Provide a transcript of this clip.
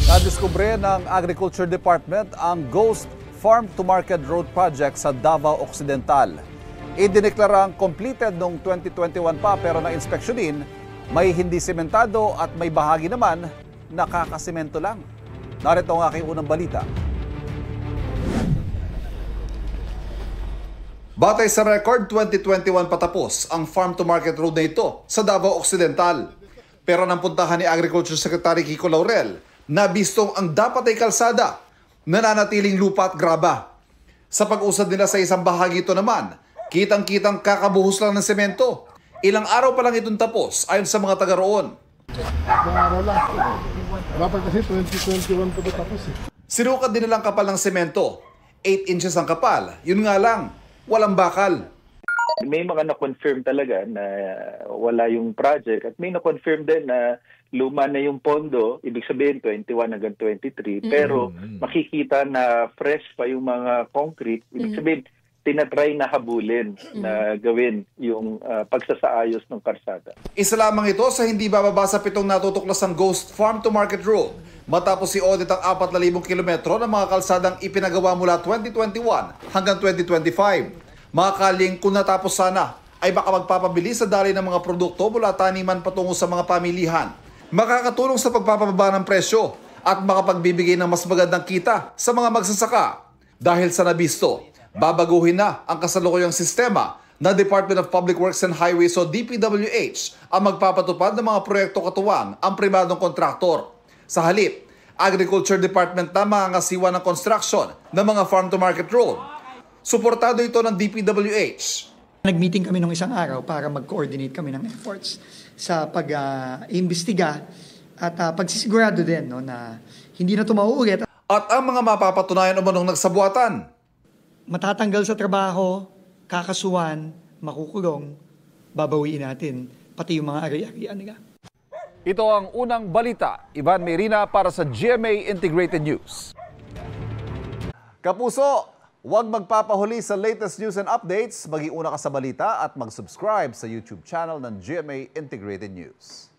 Nadiskubre ng Agriculture Department ang Ghost Farm to Market Road Project sa Davao Occidental. Idineklarang completed noong 2021 pa pero na-inspeksyonin, may hindi sementado at may bahagi naman nakakasemento lang. Narito ang aking unang balita. Batay sa record, 2021 patapos ang Farm to Market Road na ito sa Davao Occidental. Pero nang puntahan ni Agriculture Secretary Kiko Laurel, nabistong ang dapat ay kalsada, nananatiling lupa at graba. Sa pag-usad nila sa isang bahagi ito naman, kitang-kitang kakabuhos lang ng semento. Ilang araw pa lang itong tapos ayon sa mga taga roon. Ilang araw lang. Dapat kasi 2021 pa ito tapos eh. Sinukat din nilang kapal ng semento. 8 inches ang kapal. Yun nga lang, walang bakal. May mga na-confirm talaga na wala yung project at may na-confirm din na luma na yung pondo, ibig sabihin 21 hanggang 23, pero makikita na fresh pa yung mga concrete, ibig sabihin tinatry na habulin na gawin yung pagsasaayos ng karsada. Isa lamang ito sa hindi bababa sa 7 natutuklasang Ghost Farm to Market Road matapos i-audit ang 4,000 kilometro ng mga kalsadang ipinagawa mula 2021 hanggang 2025. Mga kaling kung natapos sana ay baka magpapabilis sa daloy ng mga produkto mula taniman patungo sa mga pamilihan. Makakatulong sa pagpapababa ng presyo at makapagbibigay ng mas magandang kita sa mga magsasaka. Dahil sa nabisto, babaguhin na ang kasalukuyang sistema na Department of Public Works and Highways o DPWH ang magpapatupad ng mga proyekto katuwang ang pribadong kontraktor. Sa halip, Agriculture Department na mangangasiwa ng construction ng mga farm-to-market road. Suportado ito ng DPWH. Nag-meeting kami nung isang araw para mag-coordinate kami ng efforts sa pag-imbestiga at pagsisigurado din na hindi na ito mauulit. At ang mga mapapatunayan umanong nagsabuatan. Matatanggal sa trabaho, kakasuhan, makukulong, babawiin natin, pati yung mga ari-arian nila. Ito ang unang balita. Ivan Merina para sa GMA Integrated News. Kapuso, huwag magpapahuli sa latest news and updates. Mag-iuna ka sa balita at mag-subscribe sa YouTube channel ng GMA Integrated News.